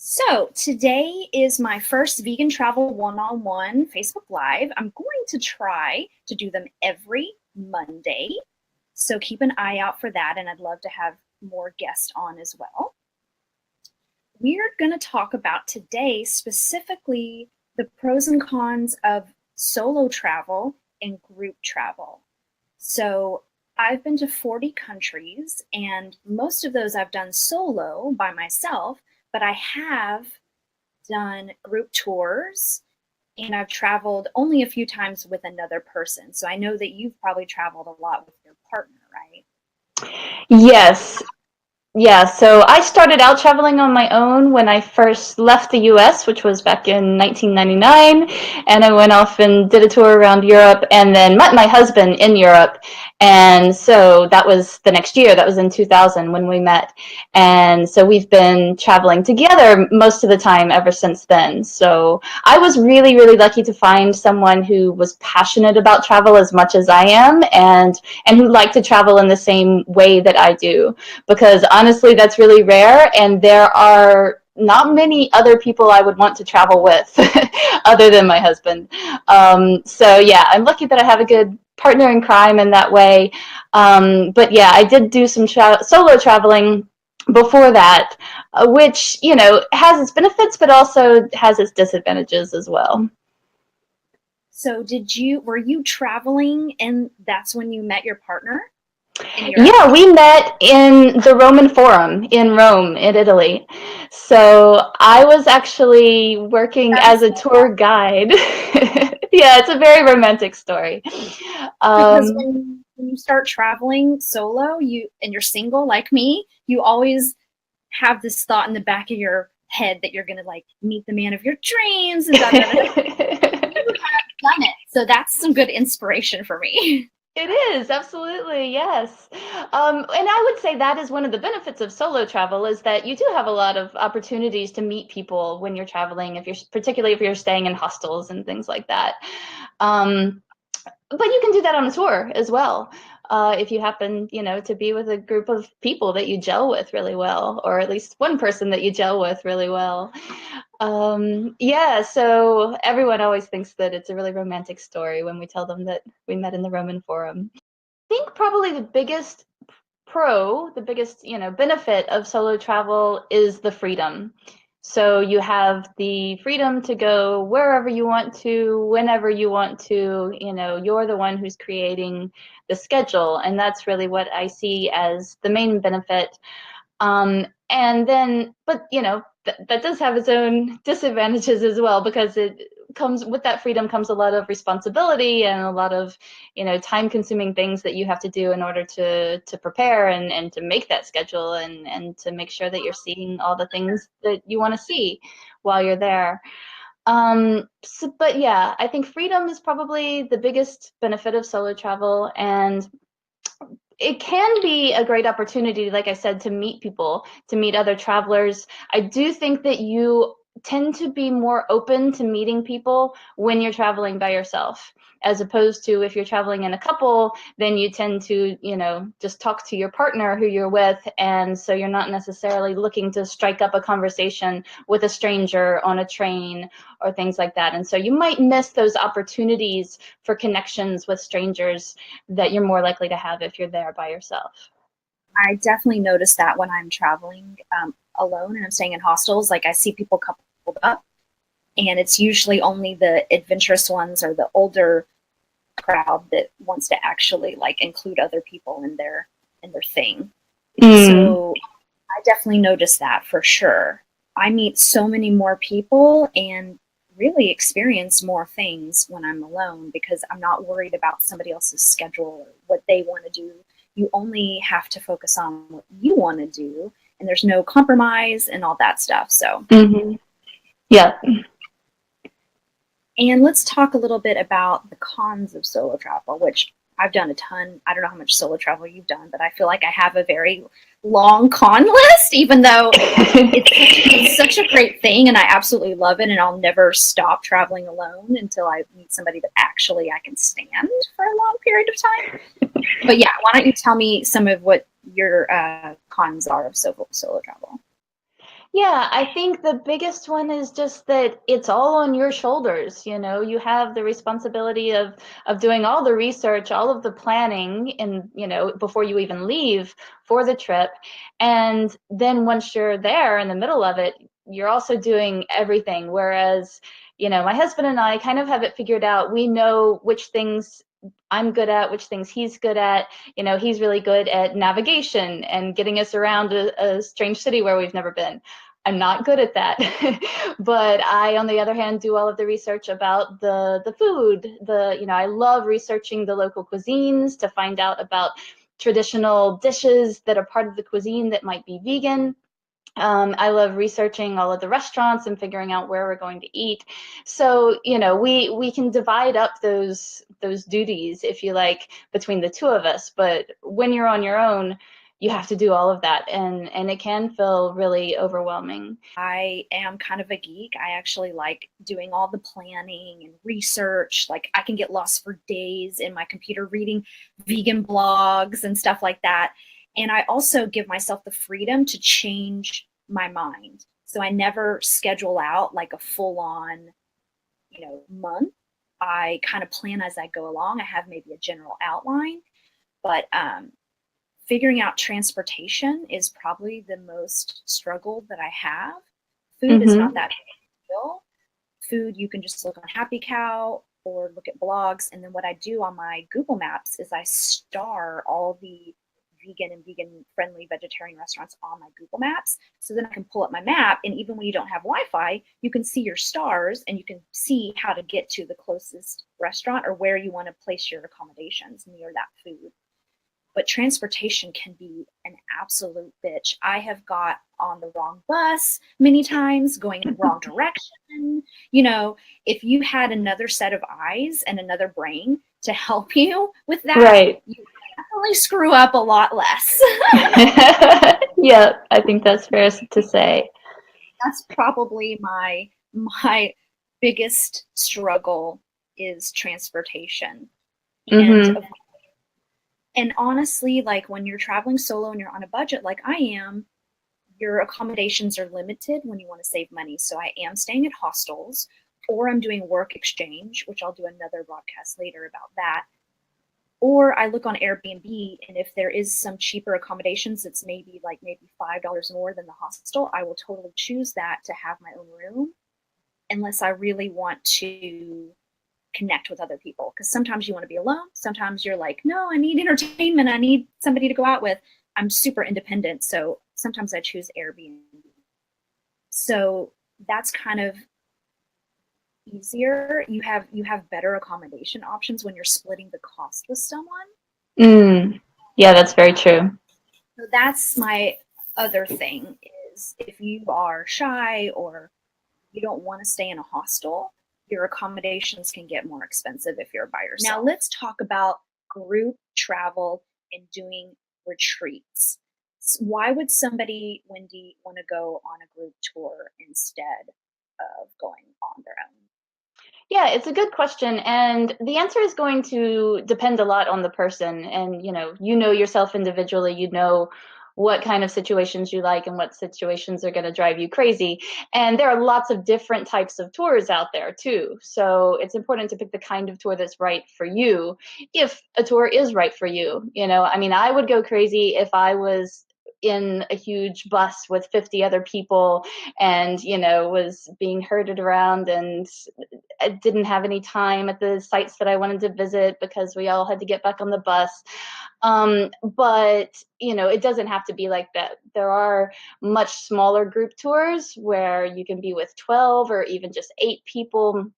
So today is my first vegan travel one-on-one Facebook Live. I'm going to try to do them every Monday. So keep an eye out for that, and I'd love to have more guests on as well. We're going to talk about today specifically the pros and cons of solo travel and group travel. So I've been to 40 countries, and most of those I've done solo by myself, but I have done group tours and I've traveled only a few times with another person. So I know that you've probably traveled a lot with your partner, right? Yes. Yeah, so I started out traveling on my own when I first left the US, which was back in 1999, and I went off and did a tour around Europe and then met my husband in Europe. And so that was the next year, that was in 2000 when we met. And so we've been traveling together most of the time ever since then. So I was really, really lucky to find someone who was passionate about travel as much as I am and who liked to travel in the same way that I do, because honestly, that's really rare, and there are not many other people I would want to travel with other than my husband. So yeah, I'm lucky that I have a good partner in crime in that way. But yeah, I did do some solo traveling before that, which, has its benefits, but also has its disadvantages as well. So were you traveling and that's when you met your partner in Europe? Yeah, we met in the Roman Forum in Rome, in Italy. So I was actually working That as is a tour guide. Yeah, it's a very romantic story. because Um, when you start traveling solo, you're single like me, you always have this thought in the back of your head that you're gonna like meet the man of your dreams and da da da. You have done it, so that's some good inspiration for me. It is, absolutely, yes. And I would say that is one of the benefits of solo travel, is that you do have a lot of opportunities to meet people when you're traveling, particularly if you're staying in hostels and things like that. Um, but you can do that on a tour as well. If you happen, to be with a group of people that you gel with really well, or at least one person that you gel with really well. Yeah, so everyone always thinks that it's a really romantic story when we tell them that we met in the Roman Forum. I think probably the biggest, benefit of solo travel is the freedom. So you have the freedom to go wherever you want to, whenever you want to, you're the one who's creating the schedule. And that's really what I see as the main benefit. And then, but that does have its own disadvantages as well, because it comes with that freedom comes a lot of responsibility and a lot of, time consuming things that you have to do in order to prepare and to make that schedule and to make sure that you're seeing all the things that you want to see while you're there. But yeah, I think freedom is probably the biggest benefit of solo travel, and it can be a great opportunity, like I said, to meet people, to meet other travelers. I do think that you tend to be more open to meeting people when you're traveling by yourself, as opposed to if you're traveling in a couple, then you tend to, just talk to your partner who you're with. And so you're not necessarily looking to strike up a conversation with a stranger on a train or things like that. And so you might miss those opportunities for connections with strangers that you're more likely to have if you're there by yourself. I definitely notice that when I'm traveling alone and I'm staying in hostels, like I see people coupled up, and it's usually only the adventurous ones or the older crowd that wants to actually like include other people in their thing. Mm. So I definitely notice that for sure. I meet so many more people and really experience more things when I'm alone because I'm not worried about somebody else's schedule or what they want to do. You only have to focus on what you want to do, and there's no compromise and all that stuff. So, Mm-hmm. Yeah. and let's talk a little bit about the cons of solo travel, which I've done a ton. I don't know how much solo travel you've done, but I feel like I have a very long con list, even though it's such a great thing and I absolutely love it, and I'll never stop traveling alone until I meet somebody that actually I can stand for a long period of time. But yeah, why don't you tell me some of what your cons are of solo travel? Yeah, I think the biggest one is just that it's all on your shoulders. You have the responsibility of doing all the research, all of the planning, and before you even leave for the trip. And then once you're there in the middle of it, you're also doing everything. Whereas, my husband and I kind of have it figured out. We know which things I'm good at, which things he's good at. He's really good at navigation and getting us around a strange city where we've never been. I'm not good at that. But I, on the other hand, do all of the research about the food. I love researching the local cuisines to find out about traditional dishes that are part of the cuisine that might be vegan. I love researching all of the restaurants and figuring out where we're going to eat. So, we can divide up those duties, if you like, between the two of us. But when you're on your own, you have to do all of that, and it can feel really overwhelming. I am kind of a geek. I actually like doing all the planning and research. Like I can get lost for days in my computer reading vegan blogs and stuff like that. And I also give myself the freedom to change my mind. So I never schedule out like a full on, month. I kind of plan as I go along. I have maybe a general outline, but figuring out transportation is probably the most struggle that I have. Food is not Mm-hmm. that big a deal. Food, you can just look on Happy Cow or look at blogs. And then what I do on my Google Maps is I star all the vegan and vegan friendly vegetarian restaurants on my Google Maps. So then I can pull up my map. And even when you don't have Wi Fi, you can see your stars and you can see how to get to the closest restaurant or where you want to place your accommodations near that food. But transportation can be an absolute bitch. I have got on the wrong bus many times, going in the wrong direction. If you had another set of eyes and another brain to help you with that, Right. you definitely screw up a lot less. Yeah, I think that's fair to say. That's probably my biggest struggle is transportation. And Mm-hmm. and honestly, like when you're traveling solo and you're on a budget like I am, your accommodations are limited when you want to save money. So I am staying at hostels or I'm doing work exchange, which I'll do another broadcast later about that. Or I look on Airbnb, and if there is some cheaper accommodations that's maybe $5 more than the hostel, I will totally choose that to have my own room unless I really want to connect with other people. Because sometimes you want to be alone. Sometimes you're like, no, I need entertainment. I need somebody to go out with. I'm super independent. So sometimes I choose Airbnb. So that's kind of easier. You have better accommodation options when you're splitting the cost with someone. Mm. Yeah, that's very true. So that's my other thing is if you are shy or you don't want to stay in a hostel, your accommodations can get more expensive if you're by yourself. Now let's talk about group travel and doing retreats. Why would somebody, Wendy, want to go on a group tour instead of going on their own? Yeah, it's a good question. And the answer is going to depend a lot on the person. And, you know yourself individually, you know what kind of situations you like and what situations are going to drive you crazy. And there are lots of different types of tours out there too. So it's important to pick the kind of tour that's right for you, if a tour is right for you. I mean, I would go crazy if I was in a huge bus with 50 other people and was being herded around, and I didn't have any time at the sites that I wanted to visit because we all had to get back on the bus. But it doesn't have to be like that. There are much smaller group tours where you can be with 12 or even just 8 people,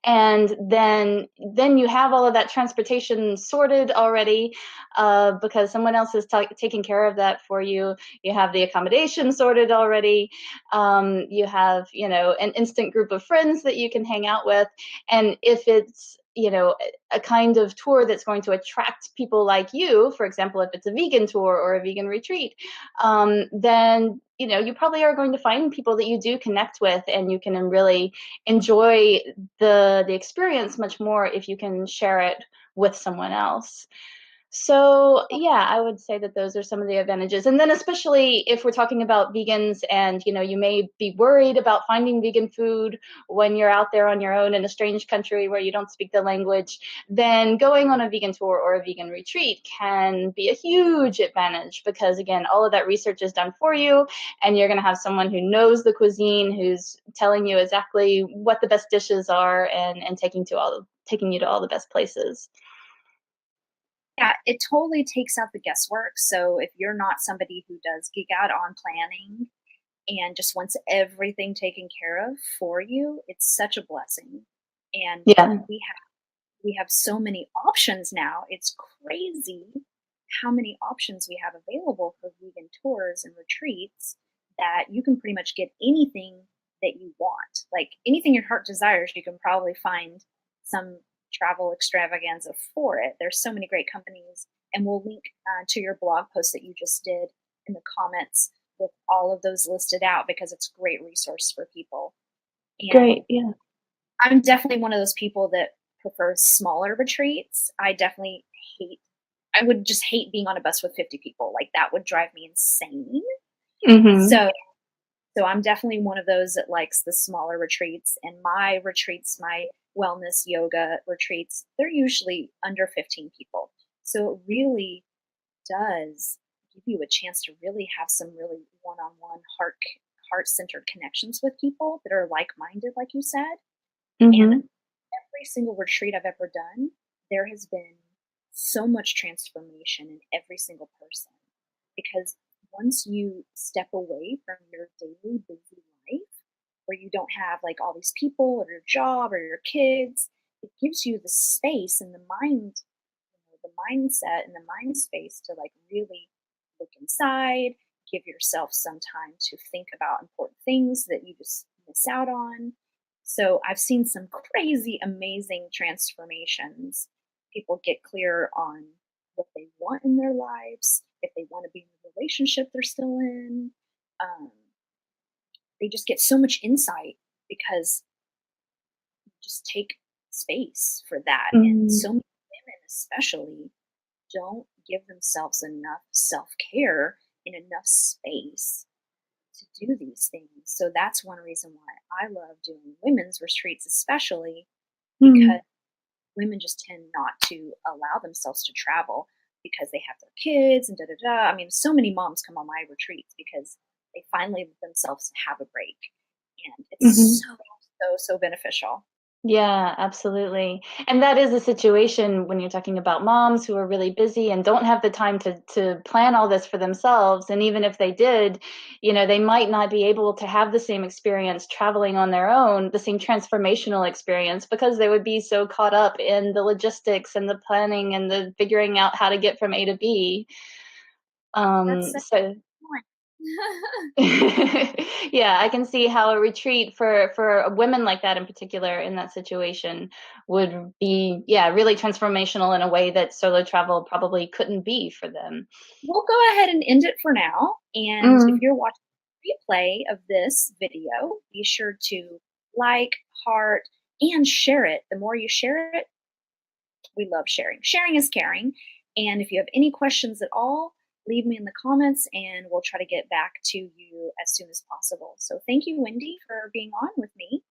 and then you have all of that transportation sorted already, because someone else is taking care of that for you. You have the accommodation sorted already. You have an instant group of friends that you can hang out with. And if it's a kind of tour that's going to attract people like you, for example, if it's a vegan tour or a vegan retreat, then you probably are going to find people that you do connect with, and you can really enjoy the experience much more if you can share it with someone else. So, yeah, I would say that those are some of the advantages. And then especially if we're talking about vegans and, you may be worried about finding vegan food when you're out there on your own in a strange country where you don't speak the language, then going on a vegan tour or a vegan retreat can be a huge advantage because, again, all of that research is done for you, and you're going to have someone who knows the cuisine, who's telling you exactly what the best dishes are, and taking you to all the best places. Yeah, it totally takes out the guesswork. So if you're not somebody who does geek out on planning and just wants everything taken care of for you, it's such a blessing. And Yeah. we have so many options now. It's crazy how many options we have available for vegan tours and retreats that you can pretty much get anything that you want. Like anything your heart desires, you can probably find some travel extravaganza for it. There's so many great companies, and we'll link to your blog post that you just did in the comments with all of those listed out because it's a great resource for people. And Great. Yeah. I'm definitely one of those people that prefers smaller retreats. I would just hate being on a bus with 50 people. Like that would drive me insane. Hmm. So I'm definitely one of those that likes the smaller retreats, and my retreats, my wellness yoga retreats, they're usually under 15 people. So it really does give you a chance to really have some really one-on-one heart-centered connections with people that are like-minded, like you said. And Hmm. every single retreat I've ever done, there has been so much transformation in every single person. Because once you step away from your daily busy life, where you don't have like all these people or your job or your kids, it gives you the space and the mind, the mindset and the mind space to like really look inside, give yourself some time to think about important things that you just miss out on. So I've seen some crazy, amazing transformations. People get clear on what they want in their lives, if they want to be in the relationship they're still in. Um, they just get so much insight because you just take space for that. And Hmm. so many women, especially, don't give themselves enough self care and enough space to do these things. So that's one reason why I love doing women's retreats, especially because Hmm. women just tend not to allow themselves to travel because they have their kids and da da da. I mean, so many moms come on my retreats because they finally let themselves have a break. And Hmm. it's so beneficial. Yeah, absolutely. And that is a situation when you're talking about moms who are really busy and don't have the time to plan all this for themselves. And even if they did, they might not be able to have the same experience traveling on their own, the same transformational experience, because they would be so caught up in the logistics and the planning and the figuring out how to get from A to B. That's such So a point. yeah, I can see how a retreat for women like that in particular in that situation would be, yeah, really transformational in a way that solo travel probably couldn't be for them. We'll go ahead and end it for now. And if Mm, you're watching the replay of this video, be sure to like, heart, and share it. The more you share it, we love sharing. Sharing is caring. And if you have any questions at all, leave me in the comments and we'll try to get back to you as soon as possible. So thank you, Wendy, for being on with me.